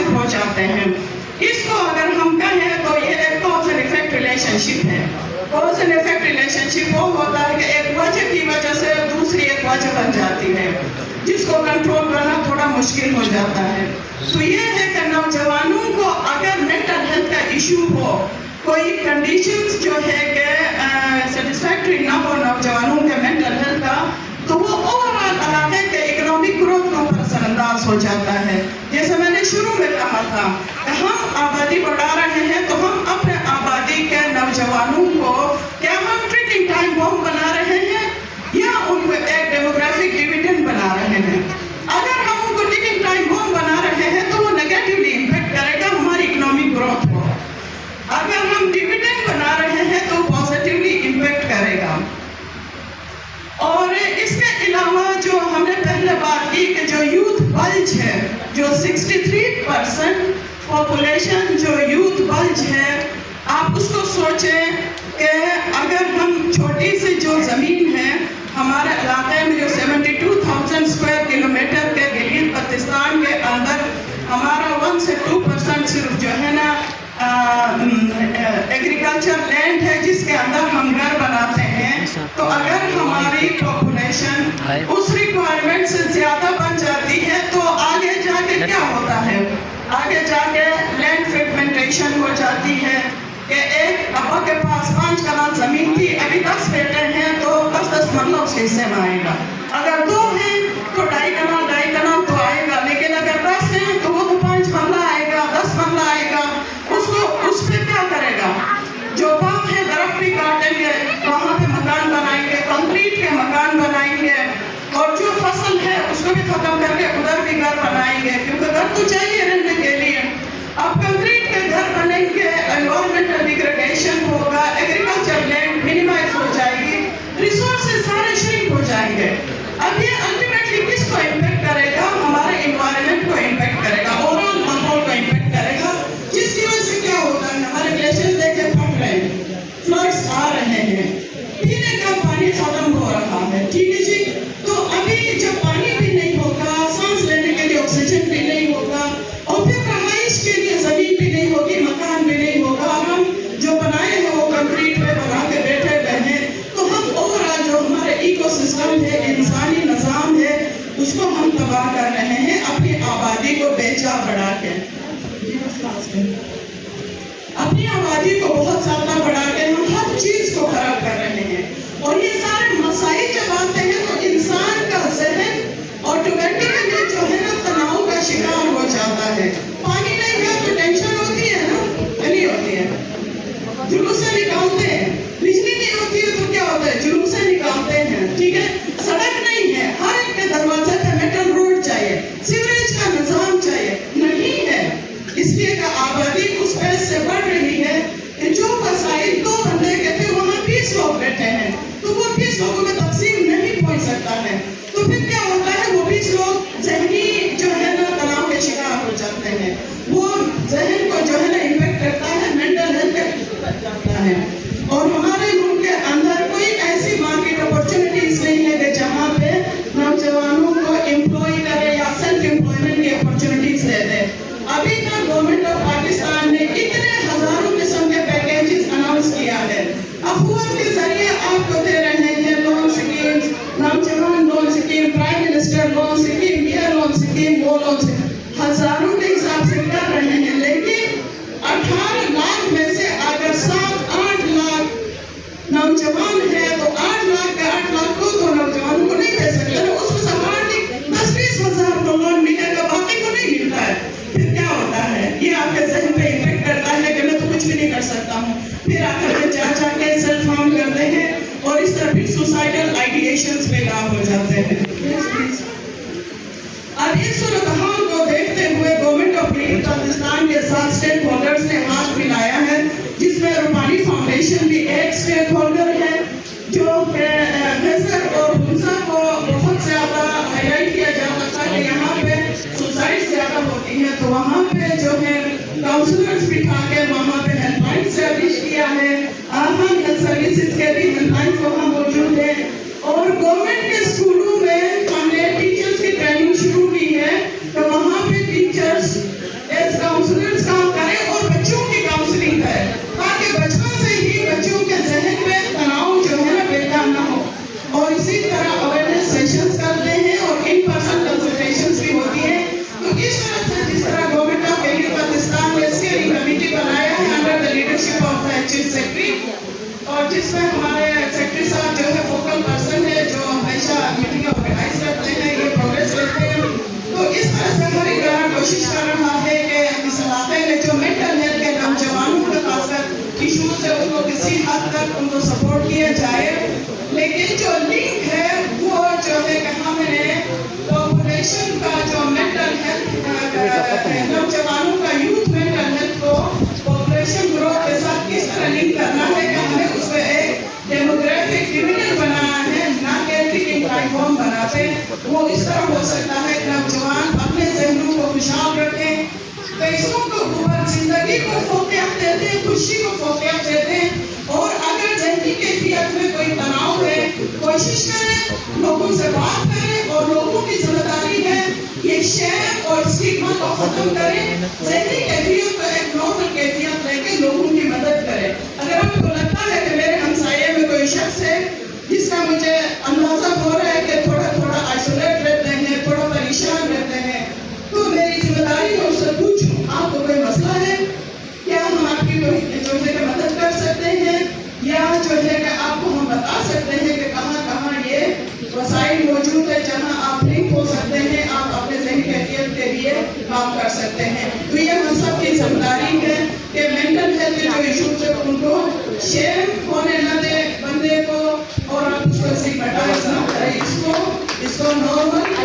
حاصل ہو جاتے ہیں. اس کو اگر ہم کہیں تو یہ ایک کاز اینڈ ایفیکٹ ریلیشن شپ ہے. کاز اینڈ ایفیکٹ ریلیشن شپ وہ ہوتا ہے کہ ایک وجہ کی وجہ سے دوسری ایک وجہ بن جاتی ہے جس کو کنٹرول کرنا تھوڑا مشکل ہو جاتا ہے. تو یہ ہے کہ نوجوانوں کو اگر مینٹل ہیلتھ کا ایشو ہو, کوئی کنڈیشنز جو ہے کہ سیٹسفیکٹری نہ ہو نوجوانوں کے مینٹل ہیلتھ کا, تو وہ اوورآل علاقے کے اکنامک گروتھ کے اوپر اثر انداز ہو جاتا ہے. جیسے میں نے شروع میں کہا تھا کہ ہم آبادی بڑھا رہے ہیں تو ہم اپنے آبادی کے نوجوانوں کو کیا ہم ٹریٹنگ ٹائم بم بنا رہے ہیں یا ان کو ایک ڈیموگرافک ڈیویڈنڈ بنا رہے ہیں. اگر ہم ان کو ٹریٹنگ ٹائم بم بنا رہے ہیں تو وہ نیگیٹولی امپیکٹ کرے گا ہماری اکنامک گروتھ کو. اگر ہم ڈیویڈنڈ بنا رہے ہیں تو پازیٹیولی امپیکٹ کرے گا. اور اس کے علاوہ جو ہم نے پہلے بات کی کہ جو یوتھ بلج ہے, جو 63% پاپولیشن جو یوتھ بلج ہے, آپ اس کو سوچیں کہ اگر ہم چھوٹی سی جو زمین ہے ہمارے علاقے میں جو 72,000 اسکوائر کلومیٹر کے گلگت بلتستان کے اندر ہمارا 1 سے 2% صرف جو ہے نا ایگریکلچر لینڈ ہے جس کے اندر ہم گھر بناتے ہیں, تو اگر ہماری پاپولیشن اس ریکوائرمنٹ سے زیادہ بن جاتی ہے تو آگے جا کے کیا ہوتا ہے, آگے جا کے لینڈ فریگمنٹیشن ہو جاتی ہے کہ ایک ابا کے پاس 5 کنال زمین تھی, ابھی 10 بیٹے ہیں تو 10 مرلہ اس کے حصے میں آئے گا. اگر 2 ہیں تو 2.5 کنال تو آئے گا, لیکن اگر 10 ہیں تو وہ تو 5 مرلہ آئے گا, 10 مرلہ آئے گا. اس پہ کیا کرے گا, جو باغ ہے درخت بھی کاٹیں گے, وہاں پہ مکان بنائیں گے, کنکریٹ کے مکان بنائیں گے, اور جو فصل ہے اس کو بھی ختم کر کے ادھر بھی گھر بنائیں گے کیونکہ گھر تو چاہیے رہنے کے لیے. اب کنکریٹ کے گھر بنیں گے, انوائرمنٹل ڈیگریڈیشن ہوگا, ایگریکلچر لینڈ منیمائز ہو جائے گی, ریسورسز سارے شرنک ہو جائیں گے. اب یہ الٹیمیٹلی کس کو امپیکٹ کرے گا, ہمارے انوائرمنٹ کو امپیکٹ کرے گا, اوورآل ماحول کو امپیکٹ کرے گا, جس کی وجہ سے کیا ہوتا ہے ہمارے گلیشیئر دیکھے پھٹ رہے ہیں, فلڈز آ رہے ہیں, پینے کا پانی ختم ہو رہا ہے. ٹھیک ہے جی, تو ابھی جب پانی بھی نہیں ہوگا, سانس لینے کے لیے آکسیجن بھی نہیں ہوگا, اور پھر رہائش کے لیے زمین بھی نہیں ہوگی, مکان بھی نہیں ہوگا, ہم جو بنائے ہیں وہ کنکریٹ پہ بنا کے بیٹھے ہوئے ہیں, تو ہم اوورآل جو ہمارے ایکو سسٹم ہے, انسانی نظام ہے, اس کو ہم تباہ کر رہے ہیں اپنی آبادی کو بے جا بڑھا کے. اپنی آبادی کو بہت زیادہ بڑھا کے ہم ہر چیز کو خراب کر رہے ہیں, اور یہ سارے مسائل جب آتے ہیں تو انسان کا ذہن آٹومیٹکلی جو ہے نا تناؤ کا شکار ہو جاتا ہے. پانی نہیں ہے تو ٹینشن ہوتی ہے نا, نہیں ہوتی ہے, جلوسیں نکالتے ہیں. بجلی نہیں ہوتی ہے تو کیا ہوتا ہے, جلوسیں نکالتے ہیں. ٹھیک ہے, سڑک نہیں ہے, ہر ایک کے دروازے پہ میٹل روڈ چاہیے, سیوریج کا نظام چاہیے, نہیں ہے. اس لیے کہ آبادی اس پیس سے بڑھ رہی ہے کہ جو وسائل 2 بندے کے تھے وہاں 20 لوگ بیٹھے ہیں, تو وہ 20 لوگوں میں تقسیم نہیں پہنچ سکتا ہے. تو پھر کیا ہوتا ہے, وہ 20 لوگ ذہنی جو ہے نا تناؤ کے شکار ہو جاتے ہیں, وہ ذہن کو جو ہے نا امپیکٹ کرتا ہے, مینٹل ہیلتھ کا جاتا ہے. اور ہمارے ملک کے اندر کوئی ایسی مارکیٹ اپرچونیٹیز نہیں ہے کہ جہاں پہ نوجوانوں کو امپلائی کرے یا سیلف امپلائمنٹ کی اپرچونیٹیز دے دے. ابھی تک گورنمنٹ آف پاکستان نے اتنے ہزاروں قسم کے پیکیجز اناؤنس کیا ہے, افواج کے ذریعے آپ کو دے رہے ہیں لون سکیمز, نوجوان loan scheme, prime minister loan scheme, یہ لون سکیم, وہ لون سکیم, ہزاروں کے حساب سے کر رہے ہیں, لیکن 18 لاکھ میں سے اگر 7-8 لاکھ نوجوان ہے تو 8 لاکھ کے 8 لاکھ کو تو نوجوانوں کو نہیں دے سکتے, اس کو سنبھالنے 10-20 ہزار کو لون ملے گا, باقی کو نہیں ملتا ہے. پھر کیا ہوتا ہے, یہ آپ کے ذہن پہ امپیکٹ کرتا ہے کہ میں تو کچھ بھی نہیں کر سکتا ہوں, پھر آخر میں جا کے سیلف ہارم کرتے ہیں, اور اس طرح پھر سوسائڈل آئیڈیشنز پہ کام ہو جاتے ہیں. اب اس صورتحال کو دیکھتے ہوئے گورنمنٹ آف پاکستان کے ساتھ اسٹیک ہولڈرز نے ہاتھ ملایا ہے, جس میں روپانی فاؤنڈیشن بھی ایک اسٹیک ہولڈر ہے, جو غزر اور حنزہ کو بہت زیادہ ہائی لائٹ کیا جاتا تھا کہ یہاں پہ سوسائڈ زیادہ ہوتی ہے, تو وہاں پہ جو ہے کاؤنسلرز بٹھا کے وہاں پہ ہیلپ لائن اسٹیبلش کیا ہے. ہم ہیلتھ سروسز کے بھی ہیلپ لائن وہاں موجود ہے, اور گورنمنٹ کے اسکولوں میں ہم نے ٹیچرز کی ٹریننگ شروع کی ہے, تو وہاں پہ ٹیچرز ایز زندگی کو فوقیت دے دیں، خوشی کو فوقیت دے دیں. اور اگر ذہنی کیفیت میں کوئی تناؤ ہے، کوشش کریں لوگوں سے بات کریں، اور لوگوں کی ذمہ داری ہے یہ شیم اور اسٹگما کو ختم کریں. ذہنی کیفیت کو ایک نارمل کیفیت لے کے لوگوں کی مدد کریں. اگر آپ کو لگتا ہے کہ میرے ہمسائے میں کوئی شخص ہے جس کا مجھے اندازہ ہو رہا ہے کہ تھوڑا تھوڑا آئسولیٹ رہتے ہیں، تھوڑا پریشان رہتے ہیں، تو میری ذمہ داری ہے اس سے پوچھوں آپ کو کوئی مسئلہ ہے، کیا ہم آپ کی جو ہے کہ مدد کر سکتے ہیں، یا جو ہے کہ آپ کو ہم بتا سکتے ہیں کہ کہاں کہاں یہ وسائل موجود ہے جہاں آپ لنک ہو سکتے ہیں، آپ اپنے ذہنی کیفیت کے لیے کام کر سکتے ہیں. تو یہ ہم سب کی ذمہ داری ہے کہ مینٹل ہیلتھ کے جو ایشوز ہے ان کو شیم ہونے نہ دے بندے کو، اور آپ اس کو اسٹگمیٹائز نہ کریں، اس کو نارمل